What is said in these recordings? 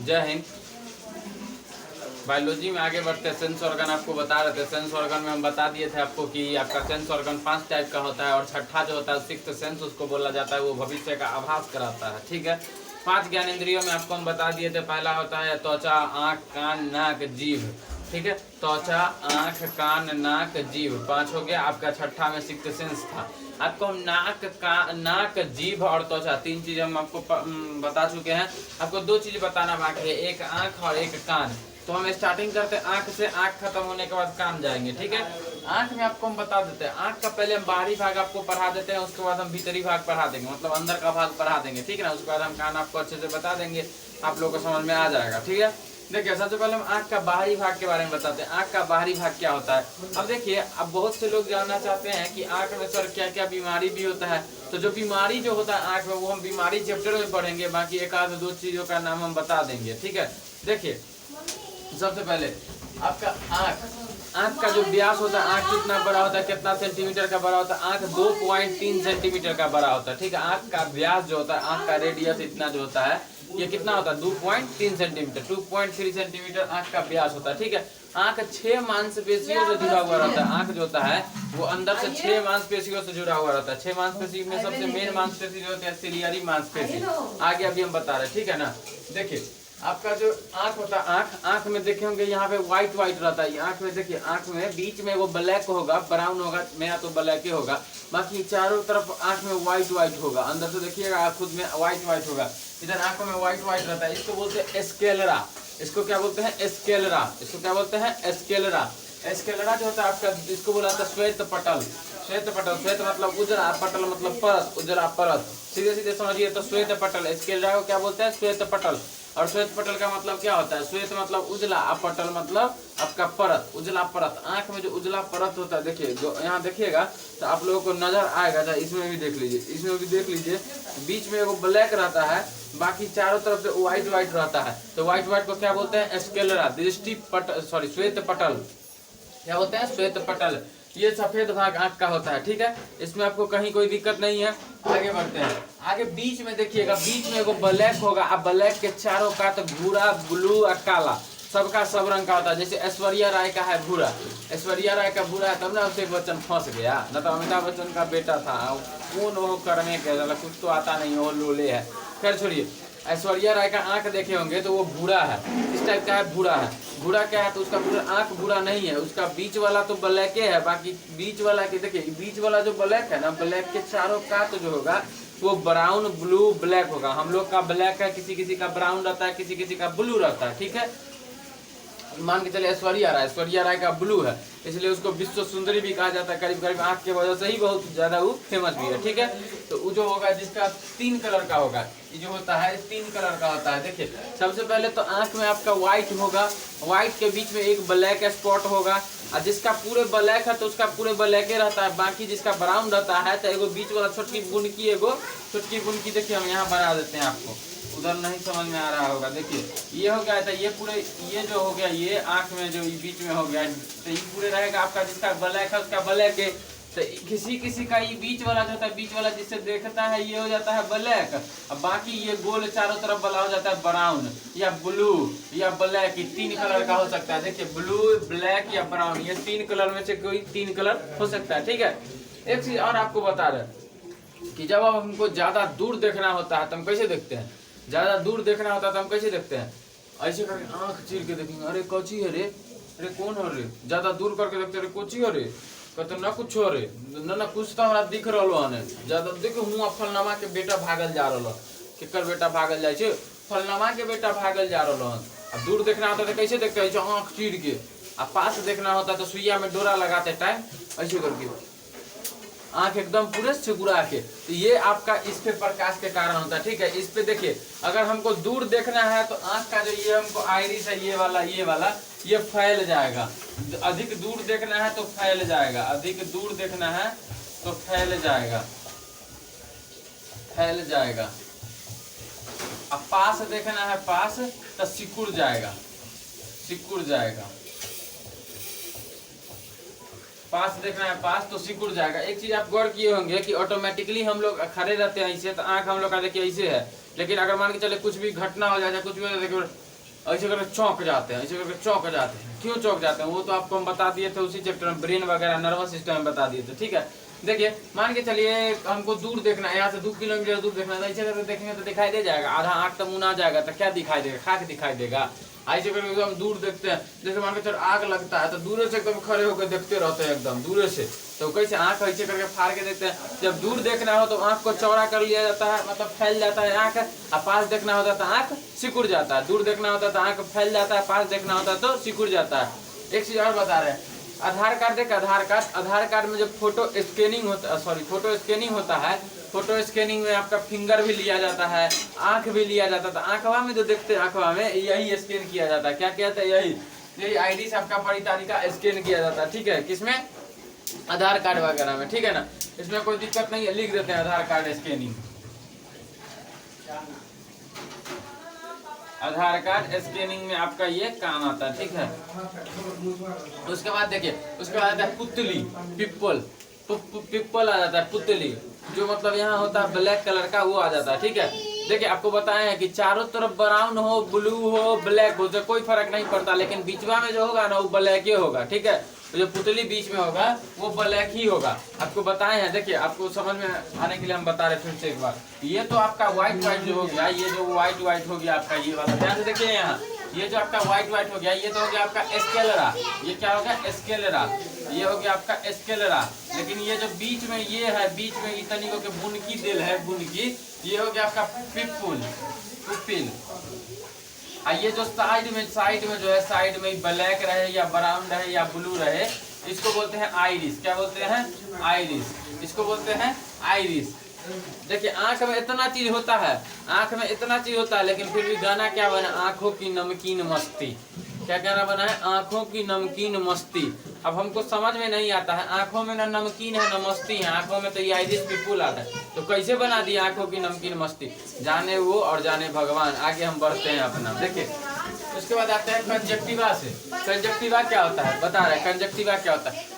जय हिंद। बायोलॉजी में आगे बढ़ते हैं। सेंस ऑर्गन आपको बता रहे थे। सेंस ऑर्गन में हम बता दिए थे आपको कि आपका सेंस ऑर्गन 5 टाइप का होता है और छठा जो होता है सिक्स्थ सेंस उसको बोला जाता है, वो भविष्य का आभास कराता है। ठीक है, 5 ज्ञानेंद्रियों में आपको हम बता दिए थे। पहला होता है त्वचा, आँख, कान, नाक, जीभ। ठीक है, त्वचा, आँख, कान, नाक, जीभ 5 हो गया। आपका छठा में सिक्स्थ सेंस था। आपको हम नाक, जीभ और त्वचा 3 चीज हम आपको बता चुके हैं। आपको 2 चीज बताना बाकी है, एक आँख और एक कान। तो हम स्टार्टिंग करते हैं आँख से। आँख खत्म होने के बाद कान जाएंगे। ठीक है, आँख में आपको हम बता देते हैं। आँख का पहले हम बाहरी भाग आपको पढ़ा देते हैं, उसके बाद हम भीतरी भाग पढ़ा देंगे, मतलब अंदर का भाग पढ़ा देंगे। ठीक है ना, उसके बाद हम कान आपको अच्छे से बता देंगे, आप लोगों को समझ में आ जाएगा। ठीक है, देखिए सबसे पहले हम आँख का बाहरी भाग के बारे में बताते हैं। आँख का बाहरी भाग क्या होता है। अब देखिए, अब बहुत से लोग जानना चाहते हैं कि आँख में सर क्या क्या बीमारी भी होता है। तो जो बीमारी जो होता है आँख में, वो हम बीमारी चैप्टर में पढ़ेंगे, बाकी एक आध 2 चीजों का नाम हम बता देंगे। ठीक है, देखिए सबसे पहले आपका आँख का जो व्यास होता है, आँख कितना बड़ा होता है, कितना सेंटीमीटर का बड़ा होता है। आँख 2.3 सेंटीमीटर का बड़ा होता है। ठीक है, आँख का व्यास जो होता है, आँख का रेडियस इतना जो होता है, ये कितना होता है 2.3 सेंटीमीटर, 2.3 सेंटीमीटर आँख का व्यास होता है। ठीक है, आँख 6 मांसपेशियों से जुड़ा हुआ रहता है। आँख जो होता है वो अंदर से 6 मांसपेशियों से जुड़ा हुआ रहता है। 6 मांसपेशी में सबसे मेन मांसपेशी जो होती है सिलियरी मांसपेशी। आगे अभी हम बता रहे हैं। ठीक है ना, देखिए आपका जो आँख होता है, आँख में देखे होंगे यहाँ पे व्हाइट रहता है। आँख में देखिए, आँख में बीच में वो ब्लैक होगा, ब्राउन होगा, मेरा तो ब्लैक ही होगा, बाकी चारों तरफ आँख में व्हाइट होगा। अंदर से देखिएगा खुद में व्हाइट होगा। इधर आँखों में व्हाइट रहता है। इसको बोलते हैं स्क्लेरा। इसको क्या बोलते हैं, स्क्लेरा। इसको क्या बोलते हैं, स्क्लेरा। स्क्लेरा जो होता है आपका, इसको बोला जाता है श्वेत पटल। श्वेत पटल, श्वेत मतलब उजरा, पटल मतलब परत, उजरा परत, सीधे सीधे समझिए तो श्वेत पटल। स्क्लेरा को क्या बोलते हैं, श्वेत पटल। और श्वेत पटल का मतलब क्या होता है, श्वेत मतलब उजला, पटल मतलब आपका परत, उजला परत। आंख में जो उजला परत होता है, देखिए जो यहाँ देखिएगा तो आप लोगों को नजर आएगा। तो इसमें भी देख लीजिए, इसमें भी देख लीजिए, बीच में वो ब्लैक रहता है, बाकी चारों तरफ से व्हाइट रहता है। तो व्हाइट को क्या बोलते हैं, स्क्लेरा। दृष्टि पटल, सॉरी श्वेत पटल क्या होता है, श्वेत पटल। ये सफेद भाग आंख का होता है। ठीक है, इसमें आपको कहीं कोई दिक्कत नहीं है। आगे बढ़ते हैं। आगे बीच में देखिएगा, बीच में एगो ब्लैक होगा, अब ब्लैक के चारों का तो भूरा, ब्लू और काला, सबका सब रंग का होता है। जैसे ऐश्वर्या राय का है भूरा, ऐश्वर्या राय का भूरा है, तब ना अभिषेक बच्चन फंस गया, न तो अमिताभ बच्चन का बेटा था, कौन वो करने के, कुछ तो आता नहीं, वो लोले है। खैर छोड़िए, ऐश्वर्या राय का आंख देखे होंगे तो वो भूरा है, इस टाइप का है, भूरा है। भूरा क्या है, तो उसका पूरा आंख भूरा नहीं है, उसका बीच वाला तो ब्लैक है, बाकी बीच वाला के देखिए, बीच वाला जो ब्लैक है ना, ब्लैक के चारों का तो जो होगा वो ब्राउन, ब्लू, ब्लैक होगा। हम लोग का ब्लैक है, किसी किसी का ब्राउन रहता है, किसी किसी का ब्लू रहता है। ठीक है, मान के चले ऐश्वर्या राय का ब्लू है, इसलिए उसको विश्व सुंदरी भी कहा जाता है। करीब करीब आंख के वजह से ही बहुत ज्यादा वो फेमस भी है। ठीक है, तो वो जो होगा जिसका 3 कलर का होगा, ये जो होता है 3 कलर का होता है। देखिए सबसे पहले तो आंख में आपका व्हाइट होगा, व्हाइट के बीच में एक ब्लैक स्पॉट होगा, और जिसका पूरे ब्लैक है तो उसका पूरे ब्लैक ही रहता है। बाकी जिसका ब्राउन रहता है तो एगो बीच वाला छोटकी बुनकी, एगो छोटकी बुनकी, देखिए हम यहाँ बना देते हैं आपको, उधर नहीं समझ में आ रहा होगा। देखिए ये हो गया था, ये पूरे, ये जो हो गया, ये आंख में जो बीच में हो गया, तो ये पूरे रहेगा आपका, जिसका ब्लैक है उसका ब्लैक है। तो किसी किसी का ये बीच वाला जो होता है, बीच वाला जिससे देखता है ये हो जाता है ब्लैक, और बाकी ये गोल चारों तरफ वाला हो जाता है ब्राउन या ब्लू या ब्लैक। ये 3 कलर का हो सकता है। देखिए ब्लू, ब्लैक या ब्राउन, ये 3 कलर में से कोई 3 कलर हो सकता है। ठीक है, एक चीज और आपको बता रहे कि जब अब हमको ज्यादा दूर देखना होता है तो हम कैसे देखते हैं, ज्यादा दूर देखना होता है तो हम कैसे देखते हैं, ऐसे करके आंख चीर के देखेंगे, अरे कोची है रे, अरे कौन हो रे, ज्यादा दूर करके देखते, अरे कोची हो रे, कहते ना कुछ हो रे, ना कुछ तो हमरा दिख रहा है, ज्यादा देखो हुआ फलनामा के बेटा भागल जा रहा, केकर बेटा भागल जाए छे, फलनामा के बेटा भागल जा रहा है। अब दूर देखना होता है तो कैसे देखते हैं, आंख चीर के। अब पास देखना होता है तो सुइया में डोरा लगाते टाइम ऐसे करके आंख एकदम पूरे सिकुड़ा के। तो ये आपका इस पे प्रकाश के कारण होता है। ठीक है, इस पे देखिए, अगर हमको दूर देखना है तो आंख का जो ये हमको आइरिस है, ये वाला ये फैल जाएगा। अधिक दूर देखना है तो फैल जाएगा, अधिक दूर देखना है तो फैल जाएगा, फैल जाएगा। अब पास देखना है, पास तो सिकुड़ जाएगा, सिकुड़ जाएगा। पास देखना है पास तो सिकुड़ जाएगा। एक चीज आप गौर किए होंगे कि ऑटोमेटिकली हम लोग खड़े रहते हैं ऐसे, तो आंख हम लोग का देखिए ऐसे है, लेकिन अगर मान के चले कुछ भी घटना हो जाए, कुछ भी हो जाए, देखिए ऐसे करके चौंक जाते हैं, ऐसे करके चौंक जाते हैं। क्यों चौंक जाते हैं वो तो आपको हम बता दिए थे उसी चैप्टर में, ब्रेन वगैरह नर्वस सिस्टम में बता दिए थे। ठीक है, देखिए मान के चलिए हमको दूर देखना है, यहाँ से 2 किलोमीटर दूर देखना है, ऐसे करके देखेंगे तो दिखाई दे जाएगा, आधा आंख तो मुना जाएगा, तो क्या दिखाई देगा, खाक दिखाई देगा। ऐसे करके एकदम दूर देखते हैं, जैसे मान के चलो आग लगता है तो दूर से एकदम खड़े होकर देखते रहते हैं एकदम दूर से, तो कैसे आंख ऐसे करके फाड़ के देखते हैं। जब दूर देखना हो तो आंख को चौड़ा कर लिया जाता है, मतलब फैल जाता है आंख, और पास देखना होता है तो आंख सिकुड़ जाता है। दूर देखना होता है तो आंख फैल जाता है, पास देखना होता है तो सिकुड़ जाता है। एक चीज और बता रहे हैं, आधार कार्ड देख, आधार कार्ड में जब फोटो स्कैनिंग होता है, फोटो स्कैनिंग में आपका फिंगर भी लिया जाता है, आंख भी लिया जाता है। आंखवा में जो देखते हैं, आंखवा में यही स्कैन किया जाता है। क्या कहते हैं, यही आईडी से आपका बड़ी तारीख स्कैन किया जाता है। ठीक है, किसमें, आधार कार्ड वगैरह में। ठीक है ना, इसमें कोई दिक्कत नहीं है, लिख देते हैं आधार कार्ड स्कैनिंग, आधार कार्ड स्कैनिंग में आपका ये काम आता है। ठीक है, उसके बाद देखिए, उसके बाद आता है पुतली, पिप्पल आ जाता है, पुतली जो मतलब यहाँ होता है ब्लैक कलर का, वो आ जाता है। ठीक है, देखिए आपको बताए हैं कि चारों तरफ ब्राउन हो, ब्लू हो, ब्लैक हो, तो कोई फर्क नहीं पड़ता, लेकिन बीचवा में जो होगा ना वो ब्लैक ही होगा। ठीक है, जो पुतली बीच में होगा वो ब्लैक ही होगा, आपको बताए हैं। देखिए आपको समझ में आने के लिए हम बता रहे फिर से एक बार, ये तो आपका व्हाइट जो हो गया, ये जो व्हाइट हो गया आपका, ये वाला ध्यान से देखिए यहाँ, ये जो आपका व्हाइट हो गया, ये तो हो गया आपका स्केलेरा, ये क्या हो गया स्केलेरा, ये हो गया आपका स्केलेरा। लेकिन ये जो बीच में ये है, बीच में इतनी को के बुनकी दिल है, बुनकी, ये हो गया आपका पुपिल। ये जो साइड में जो है, साइड में ब्लैक रहे या ब्राउन रहे या ब्लू रहे, इसको बोलते हैं आइरिस। क्या बोलते हैं, आइरिस, इसको बोलते हैं आइरिस। देखिए आंख में इतना चीज होता है, लेकिन फिर भी गाना क्या बना, आंखों की नमकीन मस्ती। क्या गाना बना है, आंखों की नमकीन मस्ती। अब हमको समझ में नहीं आता है, आंखों में ना नमकीन है ना मस्ती है, आंखों में तो ये आइरिस पिपुल आता है, तो कैसे बना दिया आंखों की नमकीन मस्ती, जाने वो और जाने भगवान। आगे हम बढ़ते हैं अपना, देखिए उसके बाद आते हैं कंजक्टिवा से। कंजक्टिवा क्या होता है, बता रहे कंजक्टिवा क्या होता है।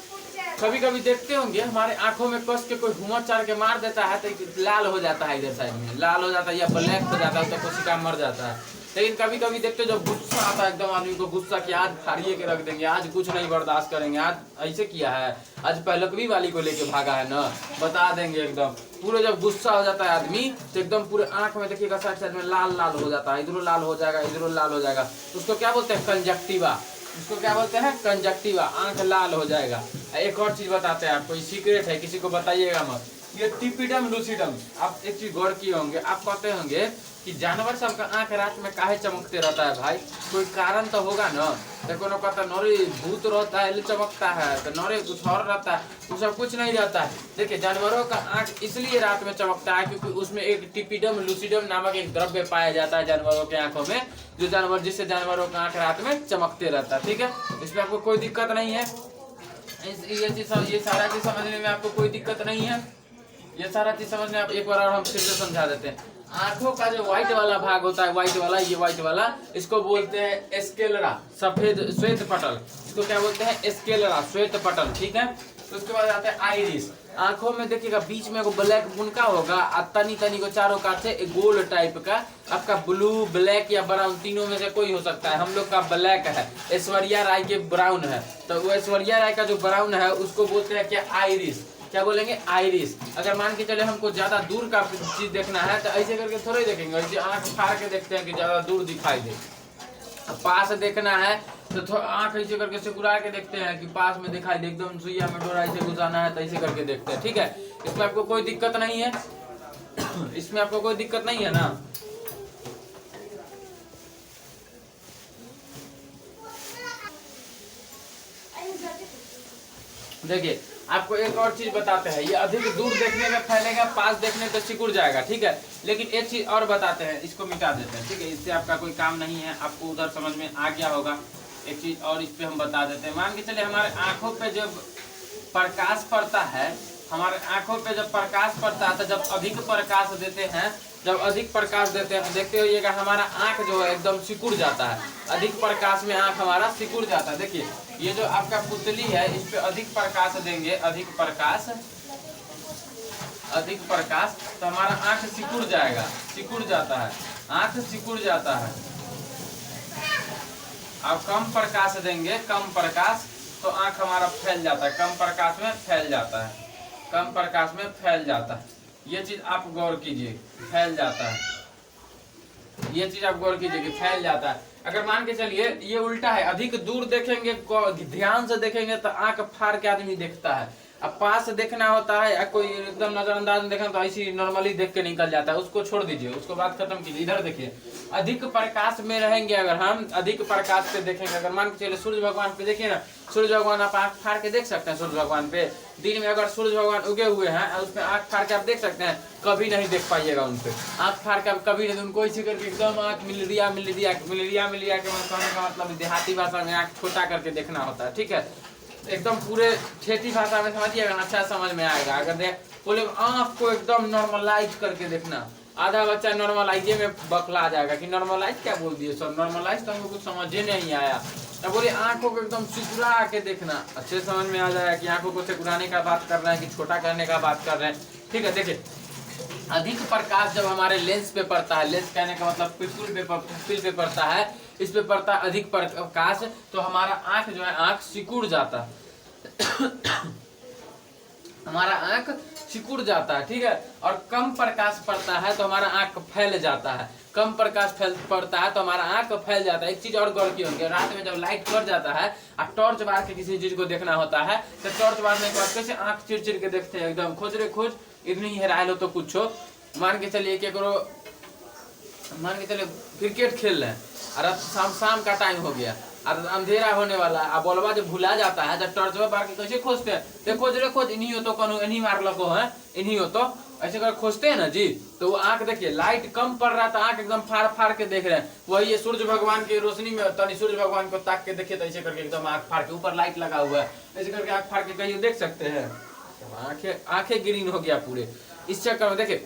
कभी कभी देखते होंगे हमारे आंखों में कस के कोई हुमर चार के मार देता है तो लाल हो जाता है, इधर साइड में लाल हो जाता है या ब्लैक हो जाता है, तो कोशिका मर जाता है। लेकिन कभी कभी देखते जब गुस्सा आता है एकदम आदमी को, गुस्सा कि आज फाड़िए के रख देंगे, आज कुछ नहीं बर्दाश्त करेंगे, आज ऐसे किया है, आज पहलकवी वाली को लेके भागा है ना, बता देंगे एकदम। पूरे जब गुस्सा हो जाता है आदमी तो एकदम पूरे आंख में देखिएगा साइड साइड में लाल लाल हो जाता है, इधरों लाल हो जाएगा, इधरों लाल हो जाएगा, उसको क्या बोलते हैं, कंजक्टिवा। उसको क्या बोलते हैं, कंजक्टिवा, आंख लाल हो जाएगा। एक और चीज बताते हैं आपको, सीक्रेट है, किसी को बताइएगा मत। ये टिपिडम लूसिडम, आप एक चीज गौर किए होंगे, आप कहते होंगे कि जानवर सबका आंख रात में काहे चमकते रहता है भाई, कोई कारण तो होगा ना। देखो ना कहता नौरे भूत रहता है चमकता है, तो नौरे कुछ और रहता है, वो सब कुछ नहीं रहता है। देखिए जानवरों का आंख इसलिए रात में चमकता है क्योंकि उसमें एक टिपिडम लूसिडम नामक एक द्रव्य पाया जाता है जानवरों के आंखों में, जो जानवर जिससे जानवरों का आंख रात में चमकते रहता है। ठीक है, इसमें आपको कोई दिक्कत नहीं है, ये सारा चीज समझने में आपको कोई दिक्कत नहीं है, ये सारा चीज समझने आप एक बार और हम फिर से समझा देते हैं। आंखों का जो व्हाइट वाला भाग होता है, व्हाइट वाला, ये व्हाइट वाला, इसको बोलते हैं स्केलेरा, सफेद श्वेत पटल, इसको क्या बोलते हैं, स्केलेरा, श्वेत पटल। ठीक है, तो उसके बाद आता है आइरिस। आंखों में देखिएगा बीच में ब्लैक बुनका होगा, तनी तनी को चारों काट से गोल टाइप का, आपका ब्लू, ब्लैक या ब्राउन तीनों में से कोई हो सकता है। हम लोग का ब्लैक है, ऐश्वर्या राय के ब्राउन है, तो वो ऐश्वर्या राय का जो ब्राउन है उसको बोलते हैं क्या, आइरिस। क्या बोलेंगे, आइरिस। अगर मान के चले हमको ज्यादा दूर का चीज देखना है तो ऐसे करके थोड़े देखेंगे, ऐसे आंख फाड़ के देखते हैं कि ज्यादा दूर दिखाई दे। पास देखना है तो आंख ऐसे करके सिकुड़ा के देखते हैं कि पास में दिखाई दे, एकदम सुइया में डोरा ऐसे घुसाना है तो ऐसे करके देखते हैं। ठीक है, इसमें आपको कोई दिक्कत नहीं है, इसमें आपको कोई दिक्कत नहीं है ना। देखिए आपको एक और चीज बताते हैं, ये अधिक दूर देखने में फैलेगा, पास देखने पे सिकुड़ जाएगा। ठीक है, लेकिन एक चीज और बताते हैं, इसको मिटा देते हैं। ठीक है, इससे आपका कोई काम नहीं है, आपको उधर समझ में आ गया होगा। एक चीज और इस पे हम बता देते हैं। मान के चले हमारे आंखों पे जब प्रकाश पड़ता है, हमारे आंखों पे जब प्रकाश पड़ता है तो जब अधिक प्रकाश देते हैं, जब अधिक प्रकाश देते हैं तो देखते होइएगा हमारा आंख जो है एकदम सिकुड़ जाता है, अधिक प्रकाश में आंख हमारा सिकुड़ जाता है। देखिए ये जो आपका पुतली है इस पे अधिक प्रकाश देंगे, अधिक प्रकाश तो हमारा आंख सिकुड़ जाएगा, सिकुड़ जाता है, आंख सिकुड़ जाता है। अब कम प्रकाश देंगे, कम प्रकाश तो आंख हमारा फैल जाता है, कम प्रकाश में फैल जाता है, कम प्रकाश में फैल जाता है। ये चीज आप गौर कीजिए, फैल जाता है, ये चीज आप गौर कीजिए कि फैल जाता है। अगर मान के चलिए ये उल्टा है, अधिक दूर देखेंगे, ध्यान से देखेंगे तो आंख फाड़ के आदमी देखता है। अब पास देखना होता है या कोई एकदम नजरअंदाज में देखना तो ऐसी नॉर्मली देख के निकल जाता है, उसको छोड़ दीजिए, उसको बात खत्म कीजिए। इधर देखिए, अधिक प्रकाश में रहेंगे, अगर हम अधिक प्रकाश पे देखेंगे, अगर मान के चलिए सूर्य भगवान पे देखिए ना, सूर्य भगवान आप आंख फाड़ के देख सकते हैं। सूर्य भगवान पे दिन में अगर सूर्य भगवान उगे हुए हैं उसमें आंख फाड़ के आप देख सकते हैं, कभी नहीं देख पाइएगा उनपे आंख फाड़ के, आप कभी नहीं, उनको इसी करके एकदम आंख मिलरिया के मतलब देहाती भाषा में आंख छोटा करके देखना होता है, ठीक है। एकदम पूरे ठेठी भाषा में समझिएगा ना, अच्छा समझ में आएगा। अगर देख बोले आंख को एकदम नॉर्मलाइज करके देखना, आधा बच्चा नॉर्मलाइजे में बकला जाएगा कि नॉर्मलाइज क्या बोल दिए सर, नॉर्मलाइज तो हमको कुछ समझ ही नहीं आया। अब बोले आंखों को एकदम सिकुड़ा के देखना, अच्छे समझ में आ जाएगा कि आंखों को सिकुड़ाने का बात कर रहे हैं कि छोटा करने का बात कर रहे हैं, ठीक है। देखिए, अधिक प्रकाश जब हमारे लेंस पे पड़ता है, लेंस कहने का मतलब पिक्सल पे पड़ता है, इस पे पड़ता है अधिक प्रकाश, तो हमारा आंख जो है, आंख सिकुड़ जाता है हमारा आंख सिकुड़ जाता है, ठीक है। और कम प्रकाश पड़ता है तो हमारा आंख फैल जाता है, कम प्रकाश पड़ता है तो हमारा आंख फैल जाता है। एक चीज और गौर की होगी, रात में जब लाइट कट जाता है और टॉर्च मार के किसी चीज को देखना होता है तो टॉर्च मारने के बाद कैसे आंख चिर के देखते हैं, एकदम खोज रे खोज, इतनी ही हेरायल हो तो कुछ हो। मान के चलिए क्रिकेट खेल रहे हैं और शाम का टाइम हो गया और अंधेरा होने वाला है, बॉलवा जब भुला जाता है जब टॉर्च मार के कैसे खोजते हैं, देखो खोज रे खोज, इन्हीं हो तो कौन, इन्हीं मार लो है, इन्हीं हो तो ऐसे कर खोजते हैं ना जी। तो वो आंख देखिए, लाइट कम पड़ रहा था, आंख एकदम फाड़ फाड़ के देख रहे हैं, वही ये सूर्य भगवान की रोशनी में तनी सूर्य भगवान को ताक के देखिए तो ऐसे करके एकदम आंख फाड़ के, ऊपर लाइट लगा हुआ है, ऐसे करके आंख फाड़ के कहीं देख सकते हैं, आंखें ग्रीन हो गया पूरे। इस चक्कर में देखिए,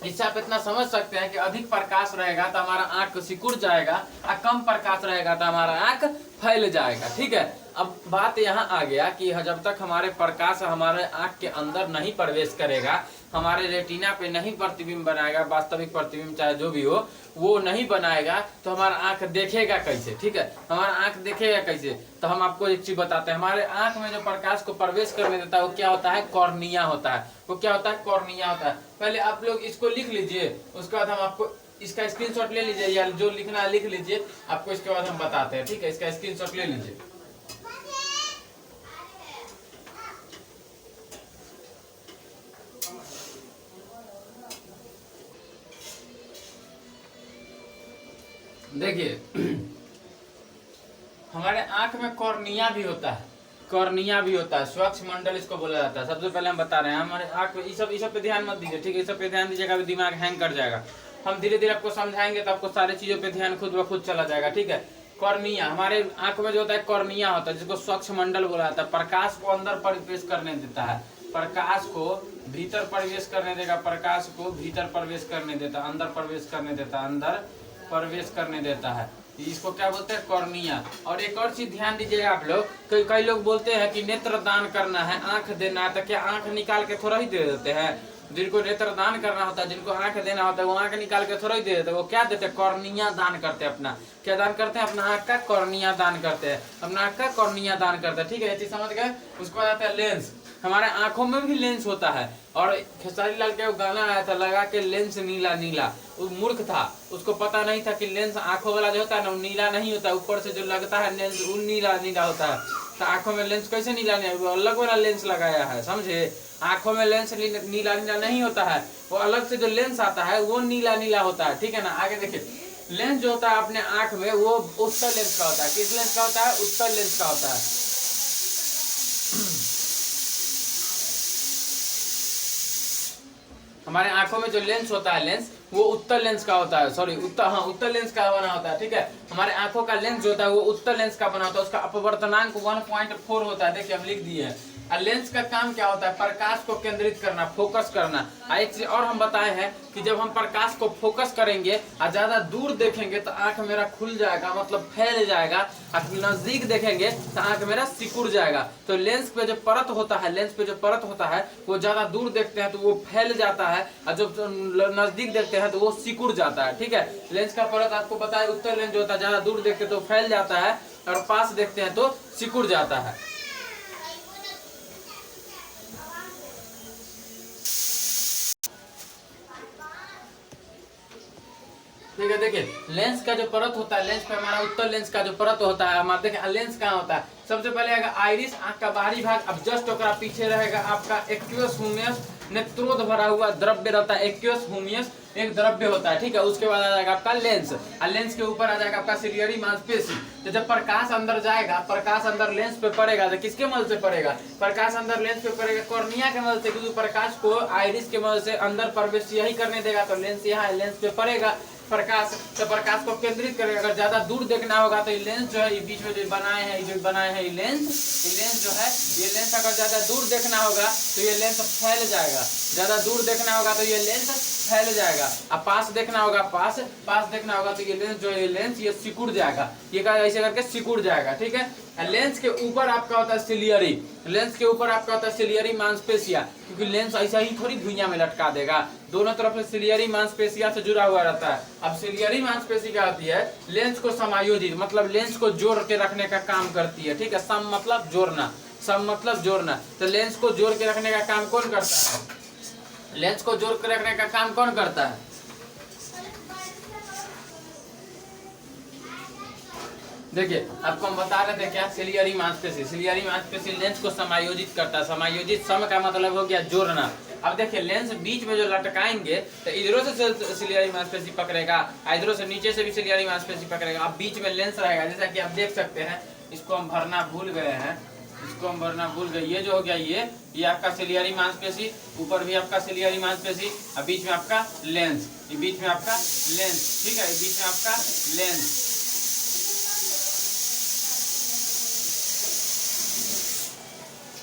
इससे आप इतना समझ सकते हैं कि अधिक प्रकाश रहेगा तो हमारा आंख सिकुड़ जाएगा और कम प्रकाश रहेगा तो हमारा आंख फैल जाएगा, ठीक है। अब बात यहाँ आ गया कि जब तक हमारे प्रकाश हमारे आंख के अंदर नहीं प्रवेश करेगा, हमारे रेटिना पे नहीं प्रतिबिंब बनाएगा, वास्तविक प्रतिबिंब चाहे जो भी हो वो नहीं बनाएगा, तो हमारा आंख देखेगा कैसे, ठीक है। हमारा आंख देखेगा कैसे, तो हम आपको एक चीज बताते हैं। हमारे आंख में जो प्रकाश को प्रवेश करने देता है वो क्या होता है, कॉर्निया होता है। वो क्या होता है, कॉर्निया होता है। पहले आप लोग इसको लिख लीजिए, उसके बाद हम आपको इसका स्क्रीनशॉट ले लीजिए, या जो लिखना है लिख लीजिए, आपको इसके बाद हम बताते हैं, ठीक है। इसका स्क्रीनशॉट ले लीजिए। देखिए, हमारे आंख में कॉर्निया भी होता है, कॉर्निया भी होता है, स्वच्छ मंडल इसको बोला जाता है। सबसे पहले हम बता रहे हैं, हमारे आंख में इस सब पे ध्यान मत दीजिए, ठीक है। इस सब पे ध्यान दीजिएगा अभी दिमाग हैंग कर जाएगा। हम धीरे धीरे आपको समझाएंगे तो आपको सारी चीजों पे ध्यान खुद ब खुद चला जाएगा, ठीक है। कॉर्निया, हमारे आंख में जो होता है कॉर्निया होता है, जिसको स्वच्छ मंडल बोला जाता है। प्रकाश को अंदर प्रवेश करने देता है, प्रकाश को भीतर प्रवेश करने देगा, प्रकाश को भीतर प्रवेश करने देता है, अंदर प्रवेश करने देता है, अंदर प्रवेश करने देता है। इसको क्या बोलते हैं, कॉर्निया। और एक और चीज ध्यान दीजिएगा आप लोग, कई लोग बोलते हैं कि नेत्र दान करना है, आंख देना है, तो क्या आंख निकाल के थोड़ा ही दे देते हैं। जिनको नेत्र दान करना होता है, जिनको आंख देना होता है, वो आंख निकाल के थोड़ा ही दे देते हैं। वो क्या देते हैं, कॉर्निया दान करते हैं। अपना क्या दान करते हैं, अपना आंख का कॉर्निया दान करते हैं, अपना आंख का कॉर्निया दान करते हैं, ठीक है। ये चीज समझ गए। उसके बाद आता है लेंस। हमारे आंखों में भी लेंस होता है, और खेसारी लाल का गाना आया था, लगा के लेंस नीला नीला। वो मूर्ख था, उसको पता नहीं था कि लेंस आंखों वाला जो होता है ना, वो नीला नहीं होता, ऊपर से जो लगता है लेंस वो नीला नीला होता है। तो आंखों में लेंस कैसे नीला नहीं, वो अलग वाला लेंस लगाया है, समझे। आंखों में लेंस नीला नीला नहीं होता है, वो अलग से जो लेंस आता है वो नीला नीला होता है, ठीक है ना। आगे देखिए, लेंस जो होता है अपने आंख में वो उत्तल लेंस का होता है। किस लेंस का होता है, उत्तल लेंस का होता है। हमारे आंखों में जो लेंस होता है, लेंस वो उत्तल लेंस का होता है, सॉरी उत्तल लेंस का बना होता है, ठीक है। हमारे आंखों का लेंस जो होता है वो उत्तल लेंस का बना होता है। उसका अपवर्तनांक 1.4 होता है, देखिए हम लिख दिए हैं, लेंस का काम क्या होता है? प्रकाश को केंद्रित करना, फोकस करना। एक चीज और हम बताए हैं कि जब हम प्रकाश को फोकस करेंगे और ज्यादा दूर देखेंगे तो आंख मेरा खुल जाएगा, मतलब फैल जाएगा। नजदीक देखेंगे तो आंख मेरा सिकुड़ जाएगा। तो लेंस पे जो परत होता है, लेंस पे जो परत होता है वो ज्यादा दूर देखते हैं तो वो फैल जाता है, और जब नजदीक देखते हैं तो वो सिकुड़ जाता है। ठीक है, लेंस का परत आपको पता है, उत्तल लेंस जो होता है ज्यादा दूर देखते तो फैल जाता है, और पास देखते हैं तो सिकुड़ जाता है। ठीक है, देखिए लेंस का जो परत होता है, लेंस पे हमारा उत्तल लेंस का जो परत होता है, हमारा देखिए लेंस कहाँ होता है? सबसे पहले आएगा आइरिस, आंख का बाहरी भाग। अब जस्ट ओकरा पीछे रहेगा आपका एक्वियस हुमियस, नेत्रोद भरा हुआ द्रव्य रहता है। एक्वियस हुमियस एक द्रव्य होता है। ठीक है, उसके बाद आ जाएगा आपका लेंस, और लेंस के ऊपर आ जाएगा आपका सिलियरी मांसपेशी। तो जब प्रकाश अंदर जाएगा, प्रकाश अंदर लेंस पे पड़ेगा तो किसके मदद से पड़ेगा? प्रकाश अंदर लेंस पे पड़ेगा कॉर्निया के मदद से, क्योंकि प्रकाश को आइरिस के मदद से अंदर प्रवेश यही करने देगा। तो लेंस यहाँ लेंस पे पड़ेगा प्रकाश, तो प्रकाश को केंद्रित करेगा। अगर ज्यादा दूर देखना होगा तो ये लेंस जो है, ये बीच में जो बनाए हैं, ये लेंस जो है, ये लेंस अगर ज्यादा दूर देखना होगा तो ये लेंस फैल जाएगा। ज्यादा दूर देखना होगा तो ये लेंस फैल जाएगा। अब पास देखना होगा, पास देखना होगा तो ये लेंस जो है, ये लेंस ये सिकुड़ जाएगा। ये ऐसे करके सिकुड़ जाएगा। ठीक है, लेंस के ऊपर आपका होता है सिलियरी, लेंस के ऊपर आपका होता है सिलियरी मांसपेशिया, क्योंकि लेंस ऐसा ही थोड़ी भुइयां में लटका देगा, दोनों तरफ से सिलियरी मांसपेशिया से जुड़ा हुआ रहता है। अब सिलियरी मांसपेशी क्या होती है? लेंस को समायोजित, मतलब लेंस को जोड़ के रखने का काम करती है। ठीक है, सम मतलब जोड़ना, सम मतलब जोड़ना। तो लेंस को जोड़ के रखने का काम कौन करता है? लेंस को जोड़ के रखने का काम कौन करता है? देखिए आपको हम बता रहे थे क्या? सिलियरी मांसपेशी, सिलियरी मांसपेशी लेंस को समायोजित करता है। समायोजित, सम का मतलब हो गया जोड़ना। अब देखिए लेंस बीच में जो लटकाएंगे तो इधरों से सिलियरी मांसपेशी पकड़ेगा, इधरों से नीचे से भी सिलियरी मांसपेशी पकड़ेगा। अब बीच में लेंस रहेगा, जैसा कि आप देख सकते हैं। इसको हम भरना भूल गए हैं, इसको हम भरना भूल गए। ये जो हो गया, ये आपका सिलियरी मांसपेशी, ऊपर भी आपका सिलियरी मांसपेशी, और बीच में आपका लेंस, ये बीच में आपका लेंस। ठीक है, बीच में आपका लेंस।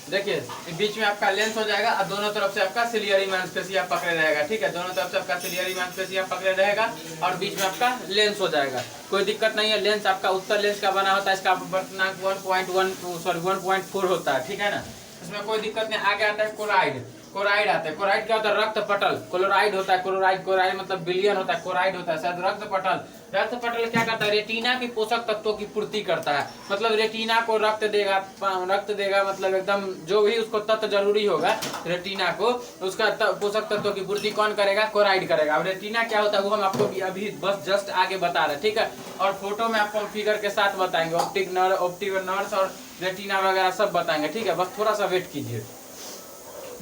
देखिए बीच में आपका लेंस हो जाएगा, और दोनों तरफ से आपका सिलियरी मांसपेशिया पकड़े रहेगा। ठीक है, दोनों तरफ से आपका सिलियरी मांसपेशिया पकड़े रहेगा, और बीच में आपका लेंस हो जाएगा। कोई दिक्कत नहीं है। लेंस आपका उत्तल लेंस का बना होता है, इसका वर्तनांक 1.4 होता है। ठीक है ना, इसमें कोई दिक्कत नहीं। आगे आता है कोराइड, कोराइड आता है। कोराइड क्या होता है? रक्त पटल। क्लोराइड होता है, क्लोराइड, क्लोराइड मतलब बिलियन होता है, कोराइड होता है शायद रक्त पटल। रक्त पटल क्या करता है? रेटिना की पोषक तत्वों की पूर्ति करता है, मतलब रेटिना को रक्त देगा, मतलब एकदम जो भी उसको तत्व जरूरी होगा रेटिना को, उसका पोषक तत्वों की पूर्ति कौन करेगा? कोराइड करेगा। अब रेटिना क्या होता है वो हम आपको अभी बस जस्ट आगे बता रहे हैं। ठीक है, और फोटो में आपको फिगर के साथ बताएंगे, ऑप्टिक नर्व्स और रेटिना वगैरह सब बताएंगे। ठीक है, बस थोड़ा सा वेट कीजिए।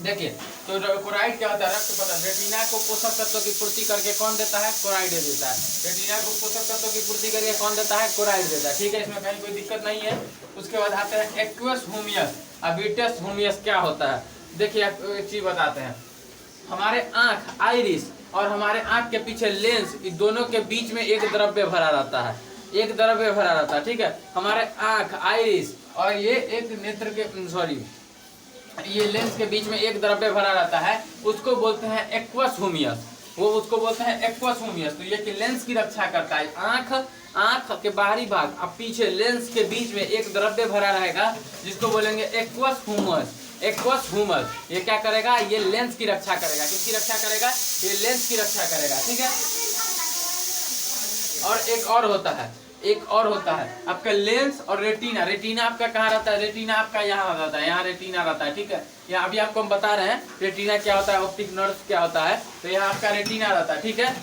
देखिए तो कोराइड क्या होता है? रक्त पटल। रेटिना को पोषक तत्वों की पूर्ति करके कौन देता है? कोराइड देता है। रेटिना को पोषक तत्वों की पूर्ति करके कौन देता है? कोराइड देता है। ठीक है, इसमें कहीं कोई दिक्कत नहीं है। उसके बाद आते हैं एक्वियस हुमियस। अब विट्रस हुमियस क्या होता है? देखिए एक चीज बताते हैं। हमारे आंख, आइरिस, और हमारे आंख के पीछे लेंस, इन दोनों के बीच में एक द्रव्य भरा रहता है, एक द्रव्य भरा रहता है। ठीक है, हमारे आंख, आइरिस और ये एक नेत्र के ये लेंस के बीच में एक द्रव्य भरा रहता है, उसको बोलते हैं एक्वस हुमियस। वो उसको बोलते हैं एक्वस हुमियस। तो ये कि लेंस की रक्षा करता है। आंख के बाहरी भाग अब पीछे लेंस के बीच में एक द्रव्य भरा रहेगा, जिसको बोलेंगे एक्वस हुमस। एक्वस हुमस ये क्या करेगा? ये लेंस की रक्षा करेगा। किसकी रक्षा करेगा? ये लेंस की रक्षा करेगा। ठीक है, और एक और होता है आपका लेंस और रेटिना। रेटिना आपका कहाँ रहता है? रेटिना आपका यहाँ रहता है, यहाँ रेटिना रहता है। ठीक है, यहाँ अभी आपको हम बता रहे हैं रेटिना क्या होता है, ऑप्टिक नर्व क्या होता है। तो यहाँ आपका रेटिना रहता है। ठीक है,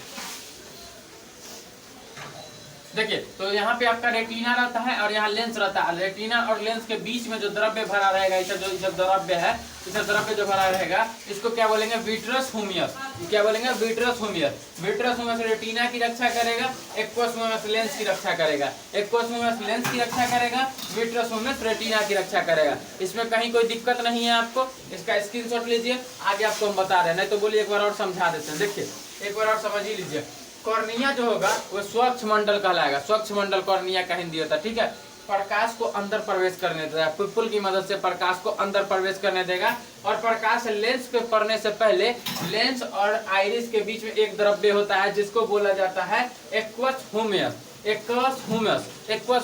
देखिए तो यहाँ पे आपका रेटिना रहता है और यहाँ लेंस रहता है। रेटिना और लेंस के बीच में जो द्रव्य भरा रहेगा, इसे जो द्रव्य है, इसे द्रव्य जो भरा रहेगा, इसको क्या बोलेंगे? विट्रस हुमियस। क्या बोलेंगे? विट्रस हुमियस। विट्रस हुमियस रेटिना की रक्षा करेगा, एक्वस हुमियस लेंस की रक्षा करेगा। एक्वस हुमियस लेंस की रक्षा करेगा, विट्रस हुमियस रेटिना की रक्षा करेगा। इसमें कहीं कोई दिक्कत नहीं है। आपको इसका स्क्रीनशॉट लीजिए, आगे आपको हम बता रहे हैं, नहीं तो बोलिए एक बार और समझा देते हैं। देखिए एक बार और समझ ही लीजिए। कॉर्निया जो होगा वो स्वच्छ मंडल कहलाएगा। स्वच्छ मंडल कॉर्निया का हिंदी होता है। ठीक है, प्रकाश को अंदर प्रवेश करने देता है, पिपुल की मदद से प्रकाश को अंदर प्रवेश करने देगा। और प्रकाश लेंस पे पड़ने से पहले लेंस और आइरिस के बीच में एक द्रव्य होता है जिसको बोला जाता है एक्वस ह्यूमस। एक्वस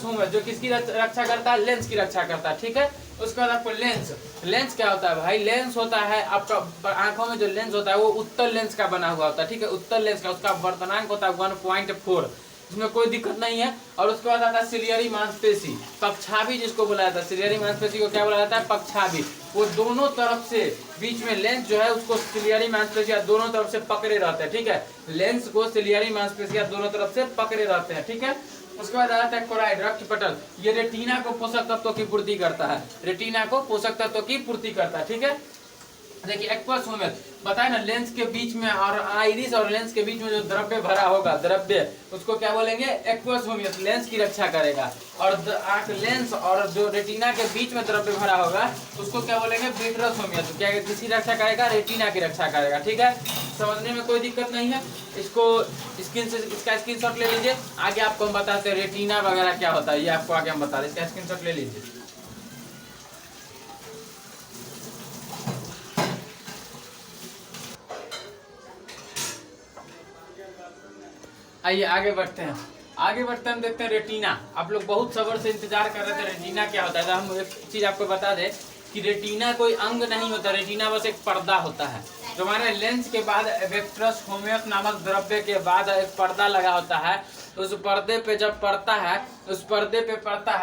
ह्यूमस जो किसकी रक्षा करता है? लेंस की रक्षा करता है, ठीक है। उसके बाद आपको लेंस क्या होता है भाई? लेंस होता है आपका आंखों में जो लेंस होता है वो उत्तल लेंस का बना हुआ होता है, ठीक है। उत्तल लेंस का उसका वर्तनांक होता है 1.4, इसमें कोई दिक्कत नहीं है। और उसके बाद आता है सिलियरी मांसपेशी, पक्षाभी जिसको बोला जाता है। सिलियरी मांसपेशी को क्या बोला जाता है? पक्षाभी। वो दोनों तरफ से बीच में लेंस जो है उसको सिलियरी मांसपेशियां दोनों तरफ से पकड़े रहते हैं, ठीक है। लेंस को सिलियरी मांसपेशियां दोनों तरफ से पकड़े रहते हैं, ठीक है। उसके बाद आता है कोराइड, रक्त पटल। ये रेटिना को पोषक तत्वों की पूर्ति करता है, रेटिना को पोषक तत्वों की पूर्ति करता है, ठीक है। देखिए एक्वस ह्यूमस बताए ना, लेंस के बीच में और आइरिस और लेंस के बीच में जो द्रव्य भरा होगा, द्रव्य उसको क्या बोलेंगे? एक्वस ह्यूमस, लेंस की रक्षा करेगा। और आंख लेंस और जो रेटिना के बीच में द्रव्य भरा होगा उसको क्या बोलेंगे? Vitreous humus. क्या किसकी रक्षा करेगा? रेटिना की रक्षा करेगा, ठीक है। समझने में कोई दिक्कत नहीं है। इसको इसका स्क्रीनशॉट ले लीजिए। आगे आपको हम बताते हैं रेटिना वगैरह क्या होता है, ये आपको आगे हम बता रहे हैं। इसका स्क्रीनशॉट ले लीजिए। आइए आगे बढ़ते हैं। हम देखते हैं रेटिना। आप लोग बहुत सब्र से इंतजार कर रहे थे रेटिना क्या होता है। तो हम एक चीज आपको बता दें कि रेटिना कोई अंग नहीं होता, रेटिना बस एक पर्दा होता है। जो हमारे लेंस के बाद विट्रस ह्यूमस नामक द्रव्य के बाद एक पर्दा लगा होता है। उस पर्दे पे जब पड़ता है,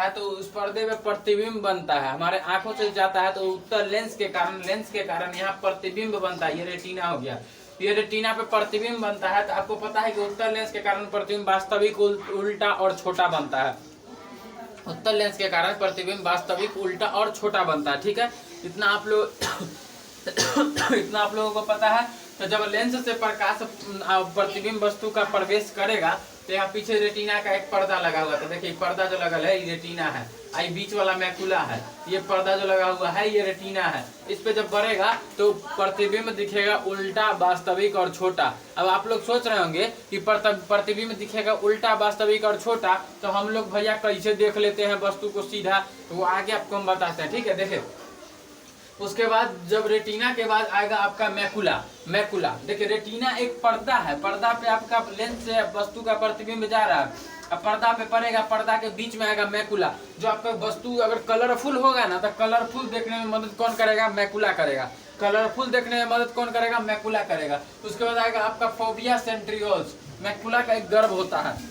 तो उस पर्दे पे प्रतिबिंब बनता है, हमारे आंखों से जाता है। तो उत्तर लेंस के कारण यहाँ प्रतिबिंब बनता है। ये रेटिना हो गया। ये रेटिना पे प्रतिबिंब बनता है। तो आपको पता है कि उत्तर लेंस के कारण प्रतिबिंब वास्तविक उल्टा और छोटा बनता है। उत्तर लेंस के कारण प्रतिबिंब वास्तविक उल्टा और छोटा बनता है, ठीक है। इतना आप लोगों को पता है। तो जब लेंस से प्रकाश प्रतिबिंब वस्तु का प्रवेश करेगा तो यहाँ पीछे रेटिना का एक पर्दा लगा हुआ था। देखिए पर्दा जो लगा है ये रेटिना है, आई बीच वाला मैकुला है। ये पर्दा जो लगा हुआ है ये रेटिना है। इस पे जब बढ़ेगा तो प्रतिबिंब दिखेगा उल्टा, वास्तविक और छोटा। अब आप लोग सोच रहे होंगे कि प्रतिबिंब दिखेगा उल्टा, वास्तविक और छोटा, तो हम लोग भैया कैसे देख लेते हैं वस्तु को सीधा? तो वो आगे आपको हम बताते हैं, ठीक है। देखिए उसके बाद जब रेटिना के बाद आएगा आपका मैकुला। देखिए रेटिना एक पर्दा है, पर्दा पे आपका लेंस से वस्तु का प्रतिबिंब जा रहा है। अब पर्दा पे पड़ेगा, पर्दा के बीच में आएगा मैकुला। जो आपका वस्तु अगर कलरफुल होगा ना, तो कलरफुल देखने में मदद कौन करेगा? मैकुला करेगा। कलरफुल देखने में मदद कौन करेगा? मैकुला करेगा। उसके बाद आएगा आपका फोबिया सेंट्रियोल्स। मैकुला का एक गर्भ होता है।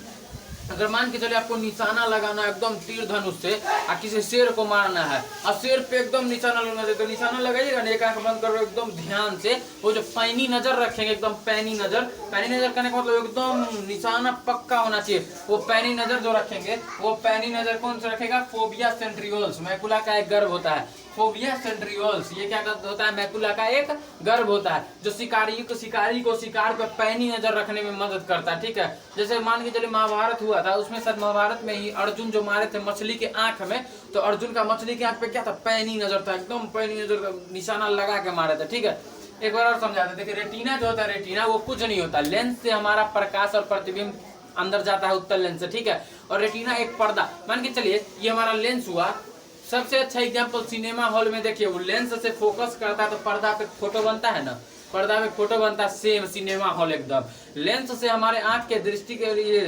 अगर मान के चलिए आपको निशाना लगाना है एकदम तीर धनुष से, और किसी शेर को मारना है और शेर पे एकदम निशाना लगाना है, तो निशाना लगाइएगा ना, एक आंख बंद करो एकदम ध्यान से। वो जो पैनी नजर रखेंगे, एकदम पैनी नजर करने का मतलब एकदम निशाना पक्का होना चाहिए। वो पैनी नजर जो रखेंगे, वो पैनी नजर कौन सा रखेगा? फोबिया सेंट्रियोल्स, मैकुला का एक गर्भ होता है। फोबिया सेंट्रियोल्स ये क्या होता है? मैकुला का एक गर्भ होता है, जो शिकारी को शिकार पर पैनी नजर रखने में मदद करता है, ठीक है। जैसे मान के चलिए महाभारत हुआ था, उसमें शायद महाभारत में ही अर्जुन जो मारे थे मछली के आंख में, तो अर्जुन का मछली के आंख पे क्या था? पैनी नजर था, एकदम पैनी नजर, निशाना लगा के मारे थे, ठीक है। एक बार और समझाते। देखिए रेटिना जो होता है, रेटिना वो कुछ नहीं होता, लेंस से हमारा प्रकाश और प्रतिबिंब अंदर जाता है उत्तल लेंस से, ठीक है। और रेटिना एक पर्दा, मान के चलिए ये हमारा लेंस हुआ। सबसे अच्छा एग्जांपल सिनेमा हॉल में देखिए, वो लेंस से फोकस करता है तो पर्दा पे फोटो बनता है ना, पर्दा पे फोटो बनता है। सेम सिनेमा हॉल एकदम लेंस से हमारे आंख के दृष्टि के लिए,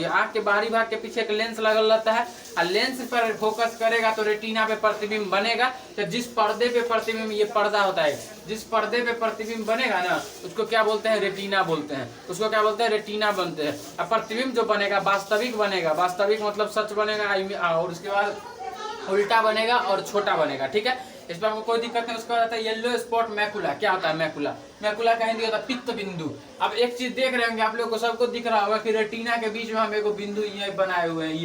आंख के बाहरी भाग के पीछे एक लेंस लगल रहता है, और लेंस पर फोकस करेगा तो रेटिना पे प्रतिबिंब बनेगा। तो जिस पर्दे पे प्रतिबिंब, ये पर्दा होता है, जिस पर्दे पे प्रतिबिंब बनेगा ना, उसको क्या बोलते हैं? रेटिना बोलते हैं। उसको क्या बोलते हैं? रेटिना बनते हैं। अब प्रतिबिंब जो बनेगा वास्तविक बनेगा, वास्तविक मतलब सच बनेगा, और उसके बाद उल्टा बनेगा और छोटा बनेगा, ठीक है। इस पर आपको कोई दिक्कत नहीं। उसके बाद आता है येलो स्पॉट मैकुला। क्या होता है मैकुला का हिंदी होता है पित्त बिंदु। अब एक चीज देख रहे होंगे आप लोग को, सबको दिख रहा होगा कि रेटिना के बीच में हम एक बिंदु ये बनाए हुए हैं,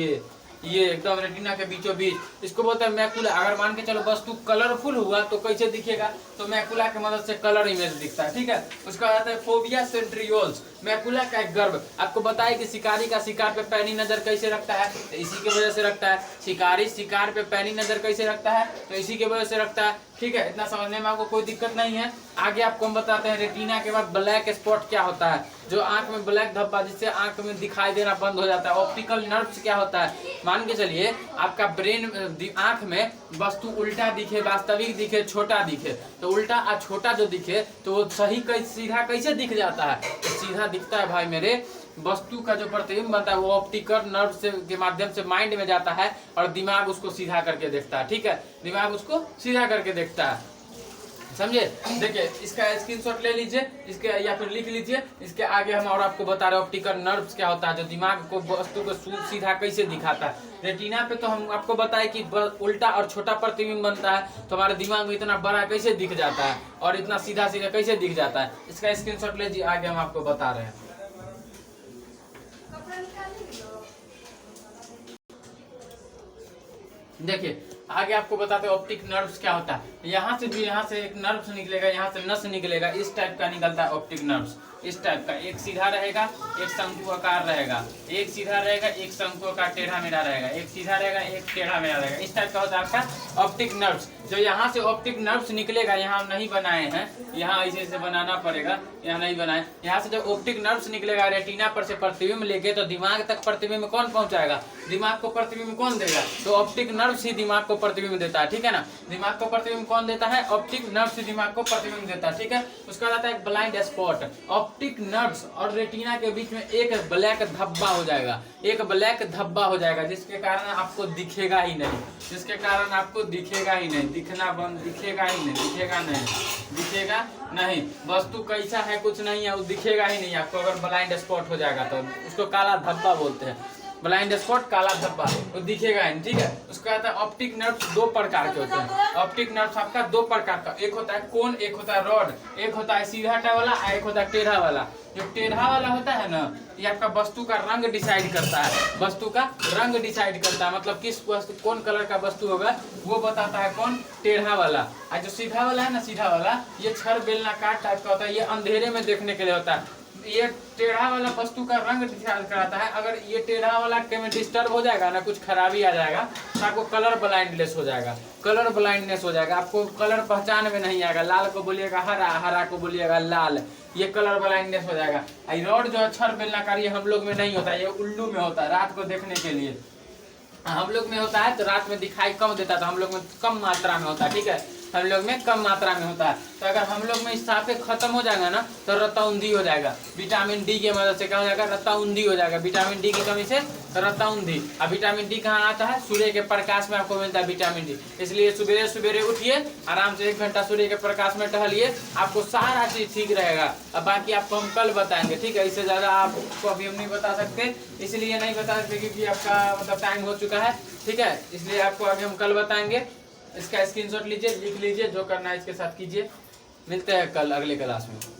ये एकदम रेटिना के बीचों बीच, इसको बोलते हैं मैकुला। अगर मान के चलो वस्तु कलरफुल हुआ तो कैसे दिखेगा? तो मैकुला की मदद से कलर इमेज दिखता है, ठीक है। उसका आता है फोबिया सेंट्रियोल्स, मैकुला का एक गर्भ। आपको बताए कि शिकारी का शिकार पे पैनी नजर कैसे रखता है? तो इसी की वजह से रखता है। शिकारी शिकार पे पैनी नजर कैसे रखता है? तो इसी की वजह से रखता है। ठीक है, इतना समझने में आपको कोई दिक्कत नहीं है। आगे आपको हम बताते हैं रेटिना के बाद ब्लैक स्पॉट क्या होता है, जो आंख में ब्लैक धब्बा जिससे आंख में दिखाई देना बंद हो जाता है। ऑप्टिकल नर्व्स क्या होता है, मान के चलिए आपका ब्रेन आंख में वस्तु उल्टा दिखे, वास्तविक दिखे, छोटा दिखे, तो उल्टा और छोटा जो दिखे तो वो सही सीधा कैसे दिख जाता है, तो सीधा दिखता है भाई मेरे, वस्तु का जो प्रतिबिंब बनता है वो ऑप्टिकल नर्व से के माध्यम से माइंड में जाता है और दिमाग उसको सीधा करके देखता है। ठीक है, दिमाग उसको सीधा करके देखता है, समझे। देखिए इसका स्क्रीनशॉट ले लीजिए, इसके या फिर लिख लीजिए। इसके आगे हम और आपको बता रहे हैं ऑप्टिकल नर्व्स क्या होता है, जो दिमाग को वस्तु को सीधा कैसे दिखाता है। रेटिना पे तो हम आपको बताए कि उल्टा और छोटा प्रतिबिंब बनता है, तो हमारे दिमाग में इतना बड़ा कैसे दिख जाता है और इतना सीधा सीधा कैसे दिख जाता है। इसका स्क्रीनशॉट लीजिए, आगे हम आपको बता रहे हैं। देखिए आगे आपको बताते हैं ऑप्टिक नर्व्स क्या होता है। यहाँ से भी यहाँ से एक नर्व्स निकलेगा, यहाँ से नस निकलेगा, इस टाइप का निकलता है ऑप्टिक नर्व्स। इस टाइप का एक सीधा रहेगा, एक शंकु आकार रहेगा, एक सीधा रहेगा, एक शंकु आकार टेढ़ा मेढ़ा रहेगा, एक सीधा रहेगा, एक टेढ़ा मेढ़ा रहेगा। इस टाइप का होता है आपका ऑप्टिक नर्व्स। जो यहाँ से ऑप्टिक नर्व्स निकलेगा, यहाँ हम नहीं बनाए हैं, यहाँ ऐसे ऐसे बनाना पड़ेगा, यहाँ नहीं बनाए। यहाँ से जब ऑप्टिक नर्व्स निकलेगा रेटिना पर से प्रतिबिंब लेके, तो दिमाग तक प्रतिबिंब कौन पहुंचाएगा, दिमाग को प्रतिबिंब कौन देगा, तो ऑप्टिक नर्व्स ही दिमाग को प्रतिबिंब देता है। ठीक है ना, दिमाग को प्रतिबिंब कौन देता है, ऑप्टिक नर्व्स ही दिमाग को प्रतिबिंब देता है। ठीक है, उसका आता है ब्लाइंड स्पॉट। ऑप्टिक नर्व्स और रेटिना के बीच में एक ब्लैक धब्बा हो जाएगा, एक ब्लैक धब्बा हो जाएगा, जिसके कारण आपको दिखेगा ही नहीं, जिसके कारण आपको दिखेगा ही नहीं, दिखना बंद, दिखेगा ही नहीं, दिखेगा नहीं, दिखेगा नहीं, वस्तु कैसा है कुछ नहीं है, वो दिखेगा ही नहीं आपको। अगर ब्लाइंड स्पॉट हो जाएगा तो उसको काला धब्बा बोलते हैं, ब्लाइंड स्पॉट काला धब्बा, वो दिखेगा नहीं। ठीक है, उसका आता है ऑप्टिक नर्व्स दो प्रकार के होते हैं। ऑप्टिक नर्व्स आपका दो प्रकार का, एक होता है कोन, एक होता है रॉड, एक होता है सीधा वाला, एक होता है टेढ़ा वाला। जो टेढ़ा वाला होता है ना, ये आपका वस्तु का रंग डिसाइड करता है, वस्तु का रंग डिसाइड करता है, मतलब किस वस्तु कौन कलर का वस्तु होगा वो बताता है कौन, टेढ़ा वाला। और जो सीधा वाला है ना, सीधा वाला ये छर बेलनाकार टाइप का होता है, ये अंधेरे में देखने के लिए होता है। ये टेढ़ा वाला वस्तु का रंग डिसाइड कराता है। अगर ये टेढ़ा वाला में डिस्टर्ब हो जाएगा ना, कुछ खराबी आ जाएगा, तो आपको कलर ब्लाइंडनेस हो जाएगा, कलर ब्लाइंडनेस हो जाएगा, आपको कलर पहचान में नहीं आएगा, लाल को बोलिएगा हरा, हरा को बोलिएगा लाल, ये कलर ब्लाइंडनेस हो जाएगा। रॉड जो अक्षर बेलनाकार ये हम लोग में नहीं होता, ये उल्लू में होता है, रात को देखने के लिए हम लोग में होता है, तो रात में दिखाई कम देता है, तो हम लोग में कम मात्रा में होता है। ठीक है, हम लोग में कम मात्रा में होता है। तो अगर हम लोग में इस्ताफे खत्म हो जाएगा ना, तो रत्ताउंधी हो जाएगा, विटामिन डी की मदद से क्या हो जाएगा, रत्ताउंधी हो जाएगा, विटामिन डी की कमी से रत्ताउंधी। अब विटामिन डी कहाँ आता है, सूर्य के प्रकाश में आपको मिलता है विटामिन डी। इसलिए सुबह सवेरे उठिए, आराम से 1 घंटा सूर्य के प्रकाश में टहलिए, आपको सारा चीज ठीक रहेगा। अब बाकी आपको हम कल बताएंगे। ठीक है, इससे ज्यादा आपको अभी हम नहीं बता सकते, इसलिए नहीं बता सकते क्योंकि आपका मतलब टाइम हो चुका है। ठीक है, इसलिए आपको आगे हम कल बताएंगे। इसका स्क्रीनशॉट लीजिए, लिख लीजिए, जो करना है इसके साथ कीजिए। मिलते हैं कल अगले क्लास में।